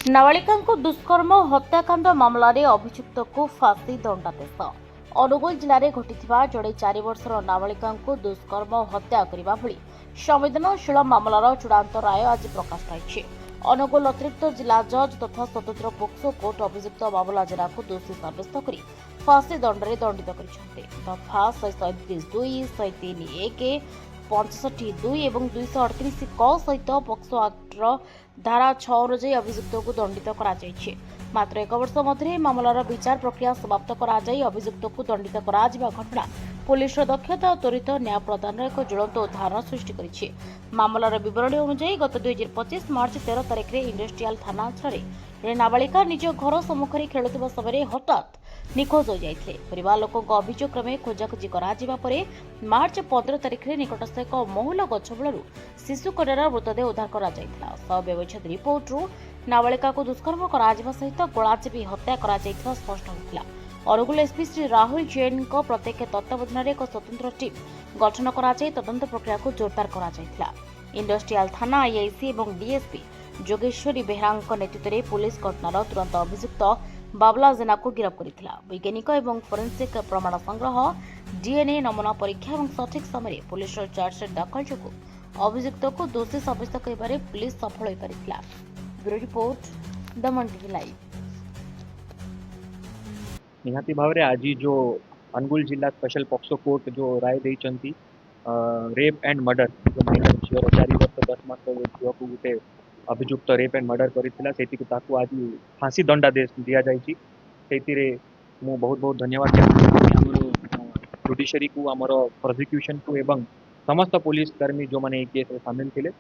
नाबालिका दुष्कर्म और हत्याकांड मामलें अभियुक्त को फांसी दंडादेश। अनुगुल जिले में घटी जड़े 4 वर्षर नाबालिका दुष्कर्म और हत्या करने भली संवेदनशील मामलार चूड़ांत राय आज प्रकाश पाई। अनुगुल अतिरिक्त जिला जज तथा स्वतंत्र पोक्सो कोर्ट अभियुक्त बाबुला जेरा को दोषी सब्यस्त कर फांसी दंड में दंडित कर दफा 137(2), 103(1), 65(2) और 238 क सहित पोक्सो आक्टर धारा 6 अनुଯାयी अभियुक्त को दंडित करा जायछि। मात्र 1 वर्ष मध्य मामलार विचार प्रक्रिया समाप्त करा जाय अभियुक्त को दंडित करा जिबा घटना पुलिस दक्षता और त्वरित न्याय प्रदान एक ज्वलंत उदाहरण सृष्टि करिछि। मामलार विवरणी अनुଯାयी गत 2025 मार्च 13 तारिख में इंडस्ट्रियल थाना जड़े नाबालिका निज घर सम्मुखें खेलुवा समय हठात निखोज हो जाते। परिवार लोकों अभियोग क्रमे खोजाखोजी कर मार्च 15 तारिख में निकटस्थ एक महुल गछमूल शिशु कन्यार मृतदेह उद्धार कर व्यवच्छेद रिपोर्ट नाबालिका को दुष्कर्म कर सहित गोलाजीबी हत्या कर स्पष्ट होता। अनुगुल एसपी श्री राहुल जैन प्रत्येक तत्वावधान में एक स्वतंत्र टीम गठन कर तदंत प्रक्रिया को जोरदार कर इंडस्ट्रियल थाना आईआईसी और डीएसपी जोगेश्वरी बेहरा नेतृत्व में पुलिस घटनार तुरंत अभियुक्त बाबुला जेना को गिरफ्त करथिला। वैज्ञानिक और फोरेंसिक प्रमाण संग्रह, डीएनए नमूना परीक्षा और सठिक समय पुलिस चार्जसीट दाखल जो अभियुक्त को दोषी सब्यस्त कर पुलिस सफल हो पारिथिला। ब्यूरो रिपोर्ट दमन टीवी लाइव। निहाती भाव आज जो अनुगुल जिला स्पेशल पॉक्सो कोर्ट जो राय देइचंती रेप एंड मर्डर जो माइनर झीर 4 वर्ष 10 मास झील को गोटे अभियुक्त रेप एंड मर्डर करथिला सेति को ताकू आज फांसी दंडादेश दिया जायछि। सेतिरे मु बहुत बहुत धन्यवाद हमरो जुडिशरी को हमरो प्रोसिक्यूशन को एवं समस्त पुलिस कर्मी जो माने केस रे शामिल थिले।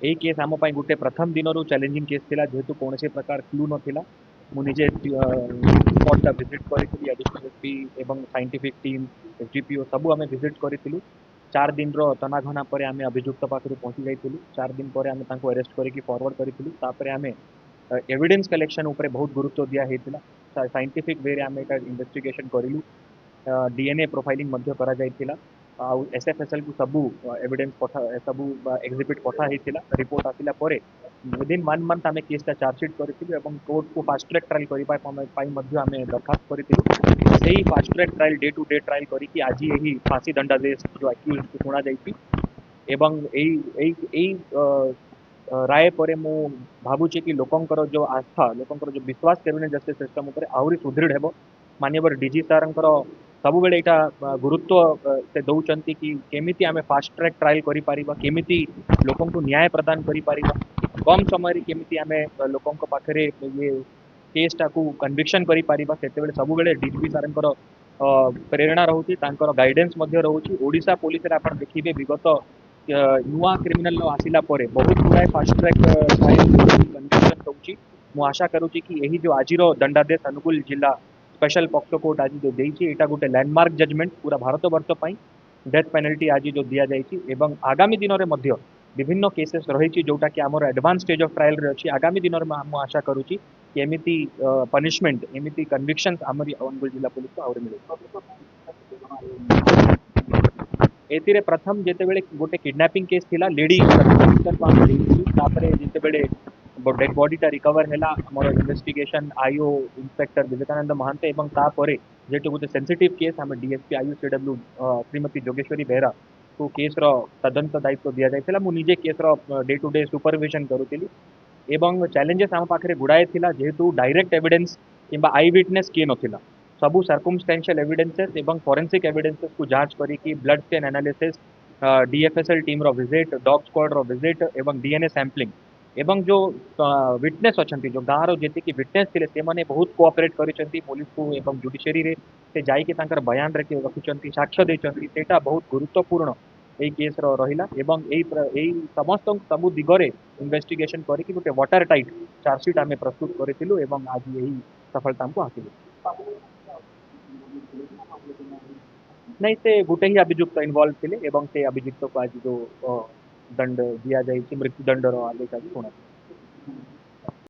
एई केस आम पई गोटे प्रथम दिनरू चैलेंजिंग केस थिला जेहेतु कोनोसी प्रकार क्लू नथिला। मु निजे स्पॉट विजिट करी एडिशनल एसपी एवं साइंटिफिक टीम एसडीपीओ सबू आम विजिट करूँ। 4 दिन तनाघना पर आम अभियुक्त पाखु पहुँची जाइलु। 4 दिन पर आम अरेस्ट करके फॉरवर्ड करूँ। आम एविडेंस कलेक्शन उपर बहुत गुरुत्व दिया साइंटिफिक वे आम एक इन्वेस्टिगेशन करूँ। डीएनए प्रोफाइलिंग करा जाइतिला। एसएफएसएल को सबू एविडेंस पठा सबू एक्जिबिट पठा होता। रिपोर्ट आसिला परे विदिन 1 मंथ आम केसटा चार्जसीट करूँ। कोर्ट को फास्ट ट्रैक ट्रायल करने आम दरखास्त करूँ। से fast track trial day to day trial करके आज यही फांसी दंडादेश जो एक्यूज को शुणा राय पर मु भावुचे कि लोकंकर जो आस्था लोकंकर जो विश्वास क्रिमिनल जस्टिस सिस्टम उपर आहरी सुदृढ़ हेबो। माननीय डीजी सारंकर सबुबेले यहाँ गुरुत्व से दौरान कि केमिति आमे फास्ट ट्रैक ट्रायल करि परिबा, केमिति लोकन को न्याय प्रदान करि परिबा, कम समय केमिति आमे लोकन को पाखरे ये केसटा को कन्विक्शन करि परिबा। सेतेबेले सबुबेले डीजी सारंकर प्रेरणा रहउची, तांकर गाइडेंस मध्य रहउची। ओडिशा पुलिस रे आपण देखिबे विगत नुआ क्रिमिनल आसिला परे बहुत गुड़ाए फास्ट ट्रैक ट्रायल कन्विक्शन होउची। मु आशा करूची कि यही जो आज दंडादेश अनुगुल जिला स्पेशल पॉक्सो कोर्ट आज जो देइछि एटा गोटे लैंडमार्क जजमेंट पूरा भारत वर्ष पई डेथ पेनल्टी आज जो दिया जाइछि एवं आगामी दिन रे मध्य विभिन्न केसेस रही जोटा कि आमर एडवांस स्टेज ऑफ ट्रायल रे अछि। आगामी दिन रे मु आशा करूची कि एमिति पनिशमेंट एमिति कन्विक्शंस आमर अनुगुल जिला पुलिस को और मिले। एतिरे प्रथम जेतेबेले गोटे किडनैपिंग केस थिला लेडी जेतेबेले डेड बॉडीटा रिकवर हैला हमर investigation IO inspector Vivekananda Mahanta एवं तापरे जेटे गोटे सेंसिटिव केस आम डीएसपी आईयूसीडब्ल्यू श्रीमती जोगेश्वरी बेहरा को केस तदंत दायित्व दिया जाइथिला। मु निजे case day to day supervision करूथिली एवं चैलेंजेस आम पाखरे गुड़ाए थिला जेहेतु डायरेक्ट एविडेंस किंबा आई विटनेस किए नथिला। सबू सर्कमस्टेंशियल एविडेंसेस एवं फोरेंसिक एविडेंसेस को जांच करी ब्लड स्टेन एनालिसिस, डीएफएसएल टीम रो विजिट, डॉग स्क्वाड रो विजिट एवं डीएनए सैंपलिंग एवं जो विटनेस अच्छा जो गाँव जी विटनेस थे से मैंने बहुत कोऑपरेट करिसेंती पुलिस को एवं जुडिशरी रे से जाइए बयान रखिंट साक्ष्य देते सेटा बहुत गुरुत्वपूर्ण यही केस रहा एवं यही समस्त सबू दिगरे इन्वेस्टिगेशन करके गोटे वाटर टाइट चार्जसीट आम प्रस्तुत करूँ एवं आज यही सफलता हमको हासिल। नहीं से गोटे ही अभियुक्त इन्वॉल्व थे एवं से अभियुक्त को आज जो दंड दिया जाए मृत्युदंड आदेश आज शुणा।